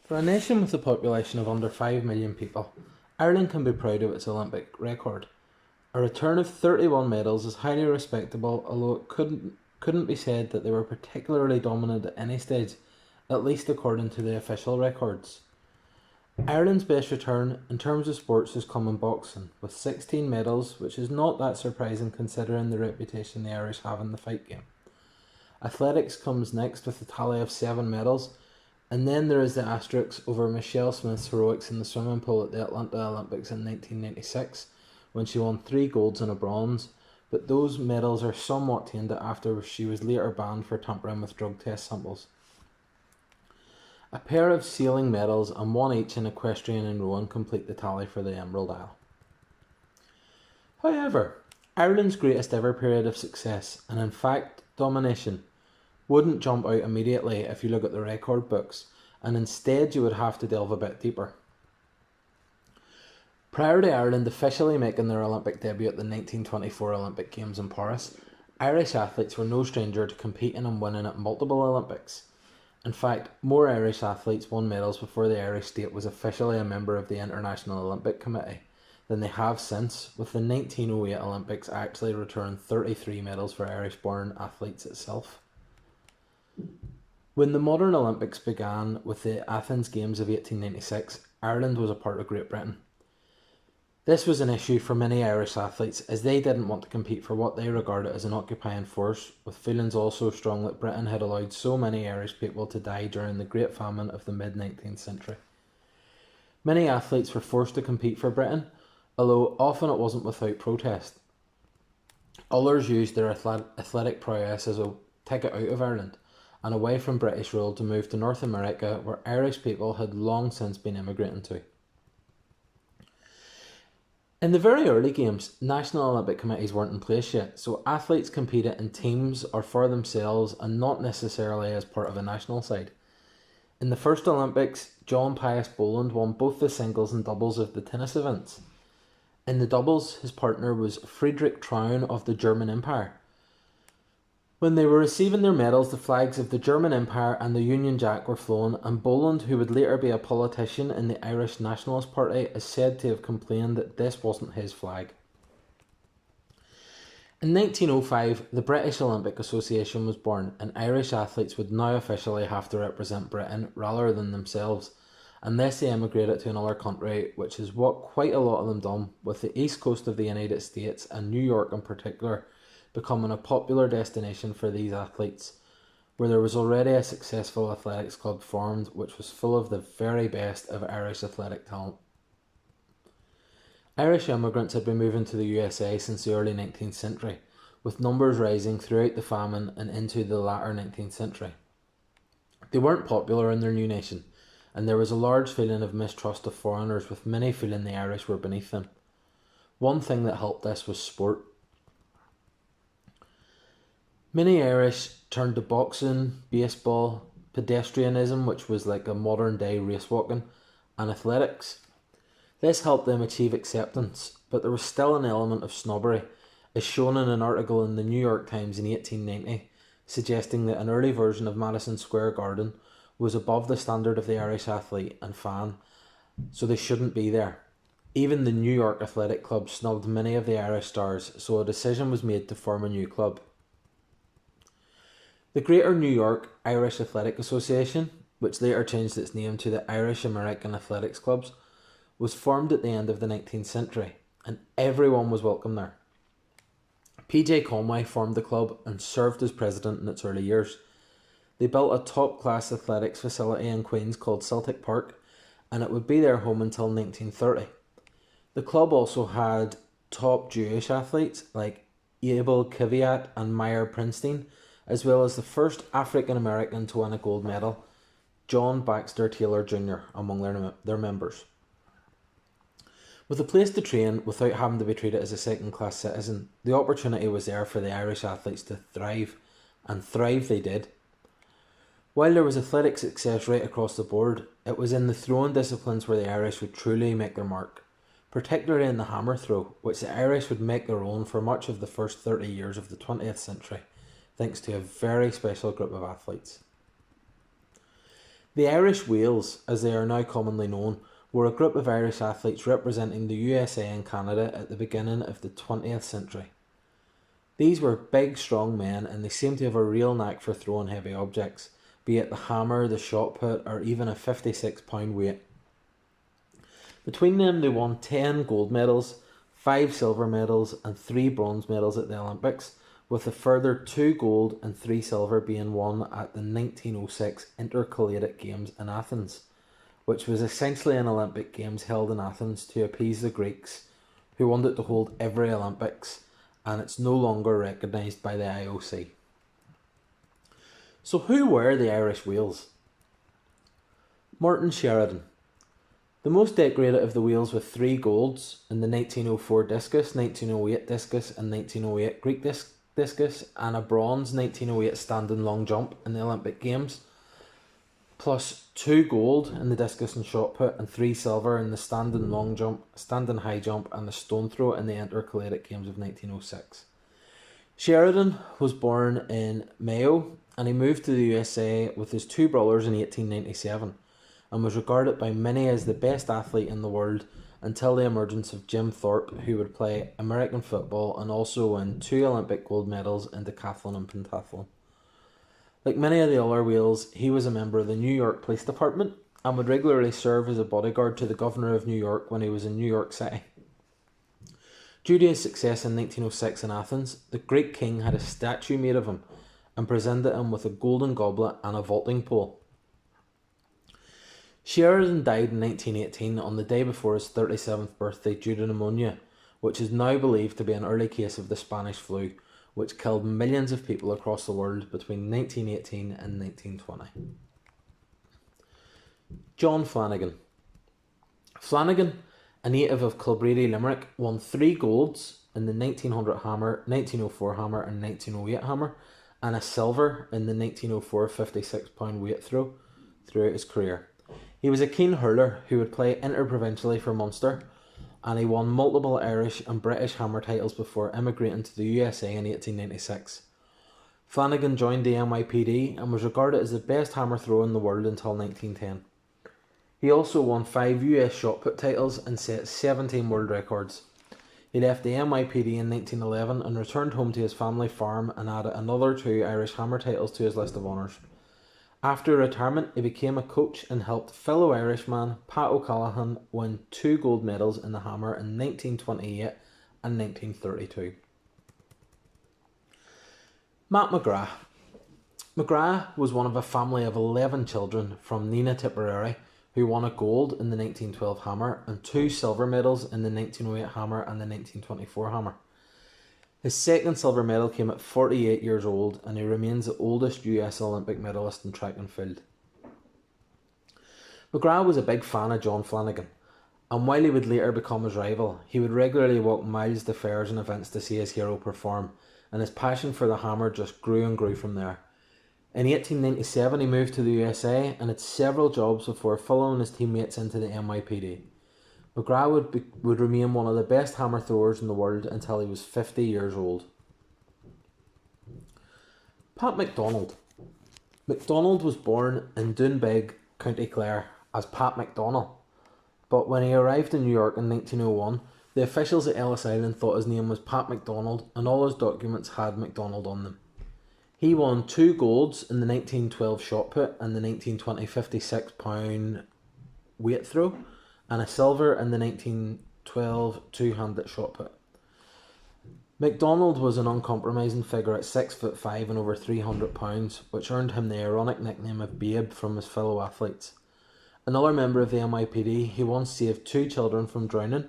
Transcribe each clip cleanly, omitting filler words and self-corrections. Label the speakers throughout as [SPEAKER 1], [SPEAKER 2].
[SPEAKER 1] For a nation with a population of under 5 million people, Ireland can be proud of its Olympic record. A return of 31 medals is highly respectable, although it couldn't be said that they were particularly dominant at any stage, at least according to the official records. Ireland's best return in terms of sports has come in boxing, with 16 medals, which is not that surprising considering the reputation the Irish have in the fight game. Athletics comes next with a tally of 7 medals, and then there is the asterisk over Michelle Smith's heroics in the swimming pool at the Atlanta Olympics in 1996, when she won 3 golds and a bronze, but those medals are somewhat tainted after she was later banned for tampering with drug test samples. A pair of sailing medals and one each in equestrian and rowing complete the tally for the Emerald Isle. However, Ireland's greatest ever period of success, and in fact domination, wouldn't jump out immediately if you look at the record books, and instead you would have to delve a bit deeper. Prior to Ireland officially making their Olympic debut at the 1924 Olympic Games in Paris, Irish athletes were no stranger to competing and winning at multiple Olympics. In fact, more Irish athletes won medals before the Irish state was officially a member of the International Olympic Committee than they have since, with the 1908 Olympics actually returning 33 medals for Irish-born athletes itself. When the modern Olympics began with the Athens Games of 1896, Ireland was a part of Great Britain. This was an issue for many Irish athletes, as they didn't want to compete for what they regarded as an occupying force, with feelings also strong that Britain had allowed so many Irish people to die during the Great Famine of the mid-19th century. Many athletes were forced to compete for Britain, although often it wasn't without protest. Others used their athletic prowess as a ticket out of Ireland and away from British rule to move to North America, where Irish people had long since been immigrating to. In the very early games, national Olympic committees weren't in place yet, so athletes competed in teams or for themselves and not necessarily as part of a national side. In the first Olympics, John Pius Boland won both the singles and doubles of the tennis events. In the doubles, his partner was Friedrich Traun of the German Empire. When they were receiving their medals, the flags of the German Empire and the Union Jack were flown, and Boland, who would later be a politician in the Irish Nationalist Party, is said to have complained that this wasn't his flag. In 1905, the British Olympic Association was born, and Irish athletes would now officially have to represent Britain rather than themselves, unless they emigrated to another country, which is what quite a lot of them done, with the east coast of the United States, and New York in particular, becoming a popular destination for these athletes, where there was already a successful athletics club formed which was full of the very best of Irish athletic talent. Irish immigrants had been moving to the USA since the early 19th century, with numbers rising throughout the famine and into the latter 19th century. They weren't popular in their new nation, and there was a large feeling of mistrust of foreigners, with many feeling the Irish were beneath them. One thing that helped this was sport. Many Irish turned to boxing, baseball, pedestrianism, which was like a modern day race walking, and athletics. This helped them achieve acceptance, but there was still an element of snobbery, as shown in an article in the New York Times in 1890, suggesting that an early version of Madison Square Garden was above the standard of the Irish athlete and fan, so they shouldn't be there. Even the New York Athletic Club snubbed many of the Irish stars, so a decision was made to form a new club. The Greater New York Irish Athletic Association, which later changed its name to the Irish American Athletics Clubs, was formed at the end of the 19th century, and everyone was welcome there. P.J. Conway formed the club and served as president in its early years. They built a top-class athletics facility in Queens called Celtic Park, and it would be their home until 1930. The club also had top Jewish athletes like Abel Kiviat and Meyer Prinstein, as well as the first African American to win a gold medal, John Baxter Taylor Jr., among their members. With a place to train without having to be treated as a second-class citizen, the opportunity was there for the Irish athletes to thrive, and thrive they did. While there was athletic success right across the board, it was in the throwing disciplines where the Irish would truly make their mark, particularly in the hammer throw, which the Irish would make their own for much of the first 30 years of the 20th century, thanks to a very special group of athletes. The Irish Whales, as they are now commonly known, were a group of Irish athletes representing the USA and Canada at the beginning of the 20th century. These were big, strong men, and they seemed to have a real knack for throwing heavy objects, be it the hammer, the shot put, or even a 56-pound weight. Between them, they won 10 gold medals, 5 silver medals, and 3 bronze medals at the Olympics, with a further 2 gold and 3 silver being won at the 1906 Intercalated Games in Athens, which was essentially an Olympic Games held in Athens to appease the Greeks, who wanted to hold every Olympics, and it's no longer recognised by the IOC. So who were the Irish Whales? Martin Sheridan, the most decorated of the whales, with 3 golds in the 1904 discus, 1908 discus and 1908 Greek discus, and a bronze 1908 standing long jump in the Olympic Games, plus 2 gold in the discus and shot put, and 3 silver in the standing long jump, standing high jump, and the stone throw in the Intercalated Games of 1906. Sheridan was born in Mayo, and he moved to the USA with his 2 brothers in 1897, and was regarded by many as the best athlete in the world until the emergence of Jim Thorpe, who would play American football and also win 2 Olympic gold medals in decathlon and pentathlon. Like many of the other whales, he was a member of the New York Police Department and would regularly serve as a bodyguard to the Governor of New York when he was in New York City. Due to his success in 1906 in Athens, the Greek king had a statue made of him and presented him with a golden goblet and a vaulting pole. Sheridan died in 1918 on the day before his 37th birthday due to pneumonia, which is now believed to be an early case of the Spanish flu, which killed millions of people across the world between 1918 and 1920. John Flanagan. Flanagan, a native of Kilbredy, Limerick, won 3 golds in the 1900 hammer, 1904 hammer and 1908 hammer, and a silver in the 1904 56-pound weight throw throughout his career. He was a keen hurler who would play interprovincially for Munster, and he won multiple Irish and British hammer titles before emigrating to the USA in 1896. Flanagan joined the NYPD and was regarded as the best hammer thrower in the world until 1910. He also won 5 US shot put titles and set 17 world records. He left the NYPD in 1911 and returned home to his family farm and added another 2 Irish hammer titles to his list of honours. After retirement, he became a coach and helped fellow Irishman Pat O'Callaghan win 2 gold medals in the hammer in 1928 and 1932. Matt McGrath. McGrath was one of a family of 11 children from Nina Tipperary who won a gold in the 1912 hammer and 2 silver medals in the 1908 hammer and the 1924 hammer. His second silver medal came at 48 years old, and he remains the oldest US Olympic medalist in track and field. McGrath was a big fan of John Flanagan, and while he would later become his rival, he would regularly walk miles to fairs and events to see his hero perform, and his passion for the hammer just grew and grew from there. In 1897 he moved to the USA and had several jobs before following his teammates into the NYPD. McGrath would remain one of the best hammer throwers in the world until he was 50 years old. Pat MacDonald. MacDonald was born in Doonbeg, County Clare, as Pat McDonnell, but when he arrived in New York in 1901, the officials at Ellis Island thought his name was Pat MacDonald and all his documents had MacDonald on them. He won 2 golds in the 1912 shot put and the 1920 56-pound weight throw, and a silver in the 1912 two-handed shot put. MacDonald was an uncompromising figure at 6'5" and over 300 pounds, which earned him the ironic nickname of Babe from his fellow athletes. Another member of the NYPD, he once saved 2 children from drowning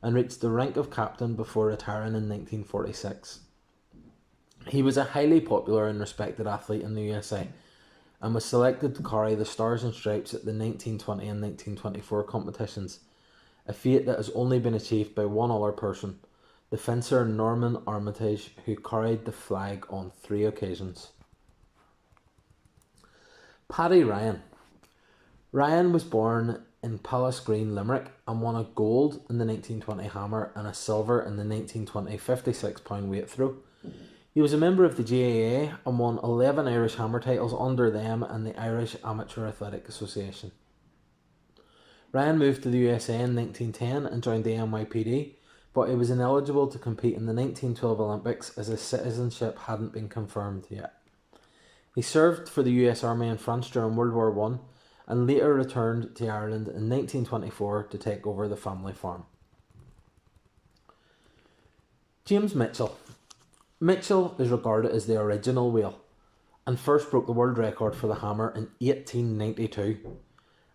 [SPEAKER 1] and reached the rank of captain before retiring in 1946. He was a highly popular and respected athlete in the USA, and was selected to carry the Stars and Stripes at the 1920 and 1924 competitions, a feat that has only been achieved by one other person, the fencer Norman Armitage, who carried the flag on 3 occasions. Paddy Ryan. Ryan was born in Palace Green, Limerick, and won a gold in the 1920 hammer and a silver in the 1920 56-pound weight throw. He was a member of the GAA and won 11 Irish hammer titles under them and the Irish Amateur Athletic Association. Ryan moved to the USA in 1910 and joined the NYPD, but he was ineligible to compete in the 1912 Olympics as his citizenship hadn't been confirmed yet. He served for the US Army in France during World War I and later returned to Ireland in 1924 to take over the family farm. James Mitchell. Mitchell is regarded as the original wheel and first broke the world record for the hammer in 1892.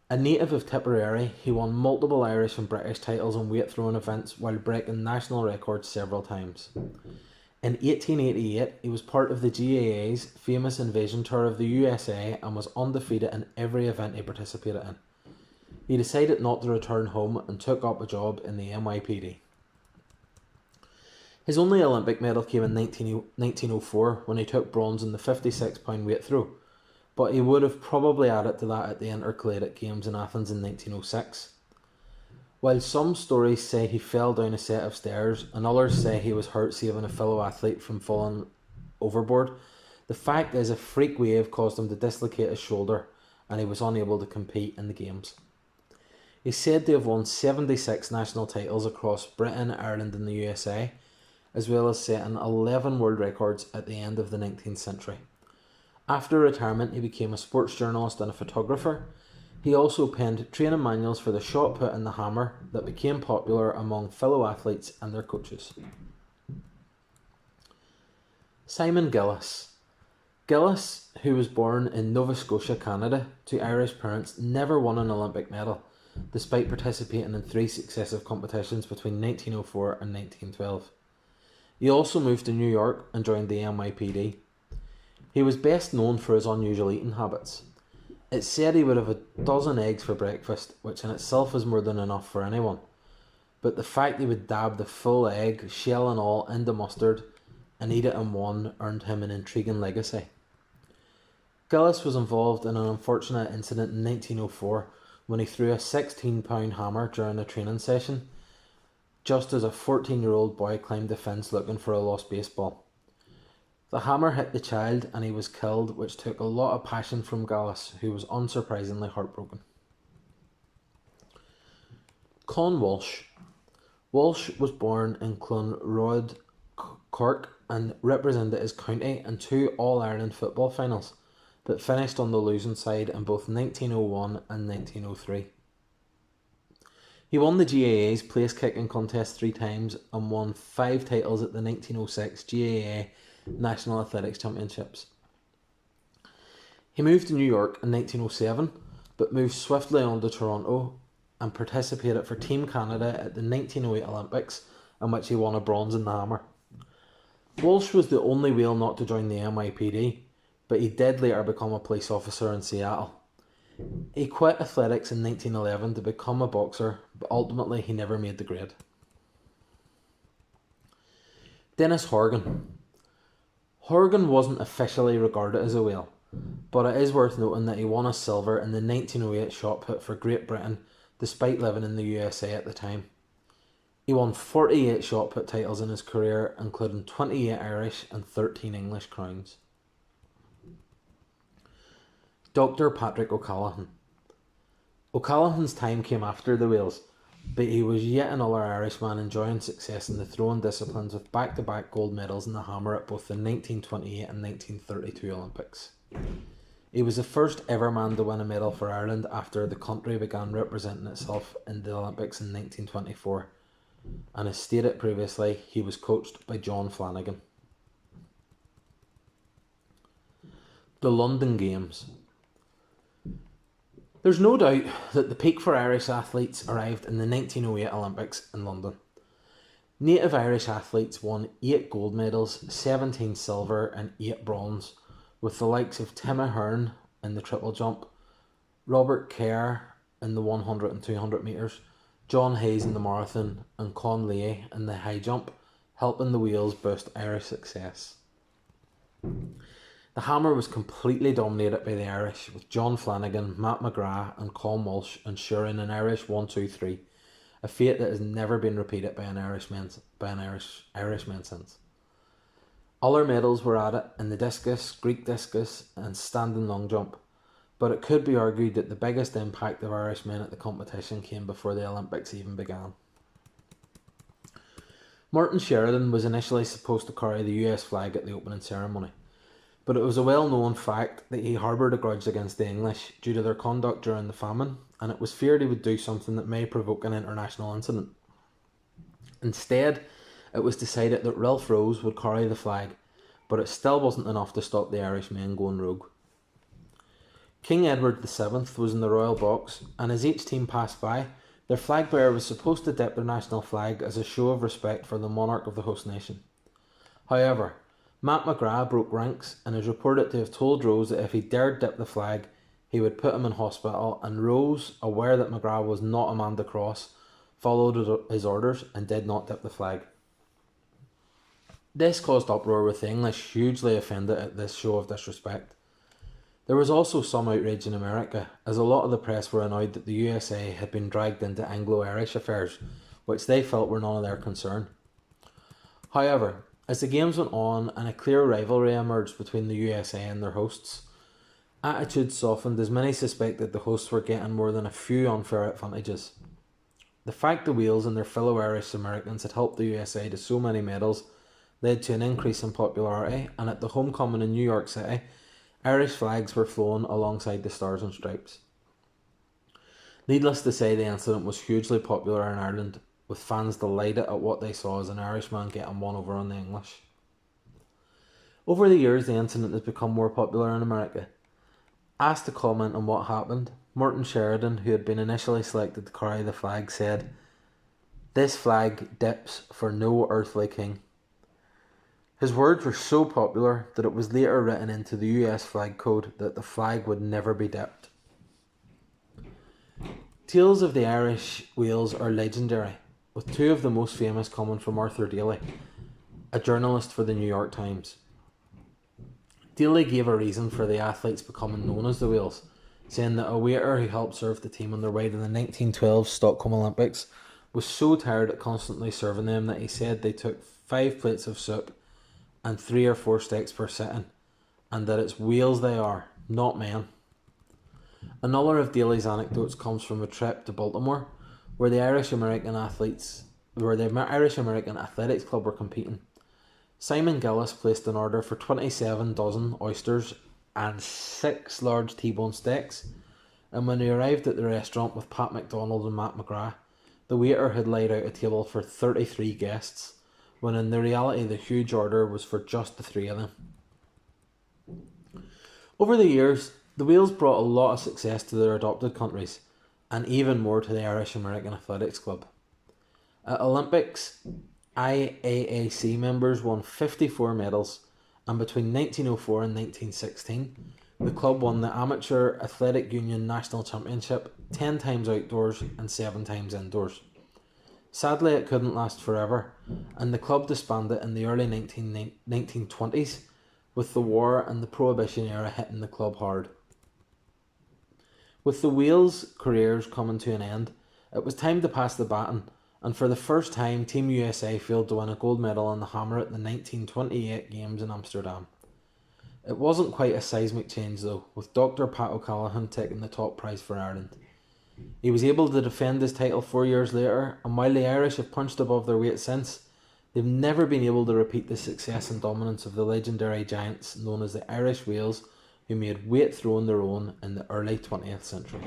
[SPEAKER 1] A native of Tipperary, he won multiple Irish and British titles in weight throwing events while breaking national records several times. In 1888, he was part of the GAA's famous invasion tour of the USA and was undefeated in every event he participated in. He decided not to return home and took up a job in the NYPD. His only Olympic medal came in 1904 when he took bronze in the 56-pound weight throw, but he would have probably added to that at the Intercollegiate Games in Athens in 1906. While some stories say he fell down a set of stairs and others say he was hurt saving a fellow athlete from falling overboard, the fact is a freak wave caused him to dislocate his shoulder and he was unable to compete in the games. He's said to have won 76 national titles across Britain, Ireland and the USA, as well as setting 11 world records at the end of the 19th century. After retirement, he became a sports journalist and a photographer. He also penned training manuals for the shot put and the hammer that became popular among fellow athletes and their coaches. Simon Gillis. Gillis, who was born in Nova Scotia, Canada, to Irish parents, never won an Olympic medal, despite participating in 3 successive competitions between 1904 and 1912. He also moved to New York and joined the NYPD. He was best known for his unusual eating habits. It's said he would have a dozen eggs for breakfast, which in itself is more than enough for anyone. But the fact he would dab the full egg, shell and all, into mustard and eat it in one earned him an intriguing legacy. Gillis was involved in an unfortunate incident in 1904 when he threw a 16-pound hammer during a training session, just as a 14-year-old boy climbed the fence looking for a lost baseball. The hammer hit the child and he was killed, which took a lot of passion from Gillis, who was unsurprisingly heartbroken. Con Walsh. Walsh was born in Clonrod, Cork, and represented his county in 2 All-Ireland football finals, but finished on the losing side in both 1901 and 1903. He won the GAA's place kicking contest 3 times and won 5 titles at the 1906 GAA National Athletics Championships. He moved to New York in 1907, but moved swiftly on to Toronto and participated for Team Canada at the 1908 Olympics, in which he won a bronze in the hammer. Walsh was the only wheel not to join the NYPD, but he did later become a police officer in Seattle. He quit athletics in 1911 to become a boxer, but ultimately he never made the grade. Dennis Horgan. Horgan wasn't officially regarded as a whale, but it is worth noting that he won a silver in the 1908 shot put for Great Britain despite living in the USA at the time. He won 48 shot put titles in his career, including 28 Irish and 13 English crowns. Dr. Patrick O'Callaghan. O'Callaghan's time came after the wheels, but he was yet another Irishman enjoying success in the throwing disciplines with back-to-back gold medals in the hammer at both the 1928 and 1932 Olympics. He was the first ever man to win a medal for Ireland after the country began representing itself in the Olympics in 1924, and as stated previously, he was coached by John Flanagan. The London Games. There's no doubt that the peak for Irish athletes arrived in the 1908 Olympics in London. Native Irish athletes won 8 gold medals, 17 silver and 8 bronze, with the likes of Tim Ahern in the triple jump, Robert Kerr in the 100 and 200 metres, John Hayes in the marathon and Con Leahy in the high jump, helping the wheels boost Irish success. The hammer was completely dominated by the Irish, with John Flanagan, Matt McGrath and Con Walsh ensuring an Irish 1-2-3, a fate that has never been repeated by an Irishman since. Other medals were added in the discus, Greek discus and standing long jump, but it could be argued that the biggest impact of Irish men at the competition came before the Olympics even began. Martin Sheridan was initially supposed to carry the US flag at the opening ceremony, but it was a well-known fact that he harboured a grudge against the English due to their conduct during the famine, and it was feared he would do something that may provoke an international incident. Instead, it was decided that Ralph Rose would carry the flag, but it still wasn't enough to stop the Irish men going rogue. King Edward VII was in the royal box, and as each team passed by, their flag bearer was supposed to dip their national flag as a show of respect for the monarch of the host nation. However, Matt McGrath broke ranks and is reported to have told Rose that if he dared dip the flag, he would put him in hospital, and Rose, aware that McGrath was not a man to cross, followed his orders and did not dip the flag. This caused uproar, with the English hugely offended at this show of disrespect. There was also some outrage in America, as a lot of the press were annoyed that the USA had been dragged into Anglo-Irish affairs, which they felt were none of their concern. However, as the games went on and a clear rivalry emerged between the USA and their hosts, attitudes softened as many suspected the hosts were getting more than a few unfair advantages. The fact the Wales and their fellow Irish Americans had helped the USA to so many medals led to an increase in popularity, and at the homecoming in New York City, Irish flags were flown alongside the Stars and Stripes. Needless to say, the incident was hugely popular in Ireland, with fans delighted at what they saw as an Irishman getting one over on the English. Over the years, the incident has become more popular in America. Asked to comment on what happened, Martin Sheridan, who had been initially selected to carry the flag, said, "This flag dips for no earthly king." His words were so popular that it was later written into the US flag code that the flag would never be dipped. Tales of the Irish Wales are legendary, with two of the most famous coming from Arthur Daly, a journalist for the New York Times. Daly gave a reason for the athletes becoming known as the Wales, saying that a waiter who helped serve the team on their way to the 1912 Stockholm Olympics was so tired at constantly serving them that he said they took 5 plates of soup and 3 or 4 steaks per sitting, and that it's Wales they are, not men. Another of Daly's anecdotes comes from a trip to Baltimore, where the Irish American Athletics Club were competing. Simon Gillis placed an order for 27 dozen oysters and 6 large T-bone steaks, and when he arrived at the restaurant with Pat McDonald and Matt McGrath, the waiter had laid out a table for 33 guests, when in the reality the huge order was for just the 3 of them. Over the years, the Wales brought a lot of success to their adopted countries, and even more to the Irish American Athletics Club. At Olympics, IAAC members won 54 medals, and between 1904 and 1916, the club won the Amateur Athletic Union National Championship 10 times outdoors and 7 times indoors. Sadly, it couldn't last forever, and the club disbanded in the early 1920s, with the war and the Prohibition era hitting the club hard. With the Wales careers coming to an end, it was time to pass the baton, and for the first time, Team USA failed to win a gold medal on the hammer at the 1928 Games in Amsterdam. It wasn't quite a seismic change though, with Dr. Pat O'Callaghan taking the top prize for Ireland. He was able to defend his title 4 years later, and while the Irish have punched above their weight since, they've never been able to repeat the success and dominance of the legendary giants known as the Irish Wales, who made weight throwing their own in the early 20th century.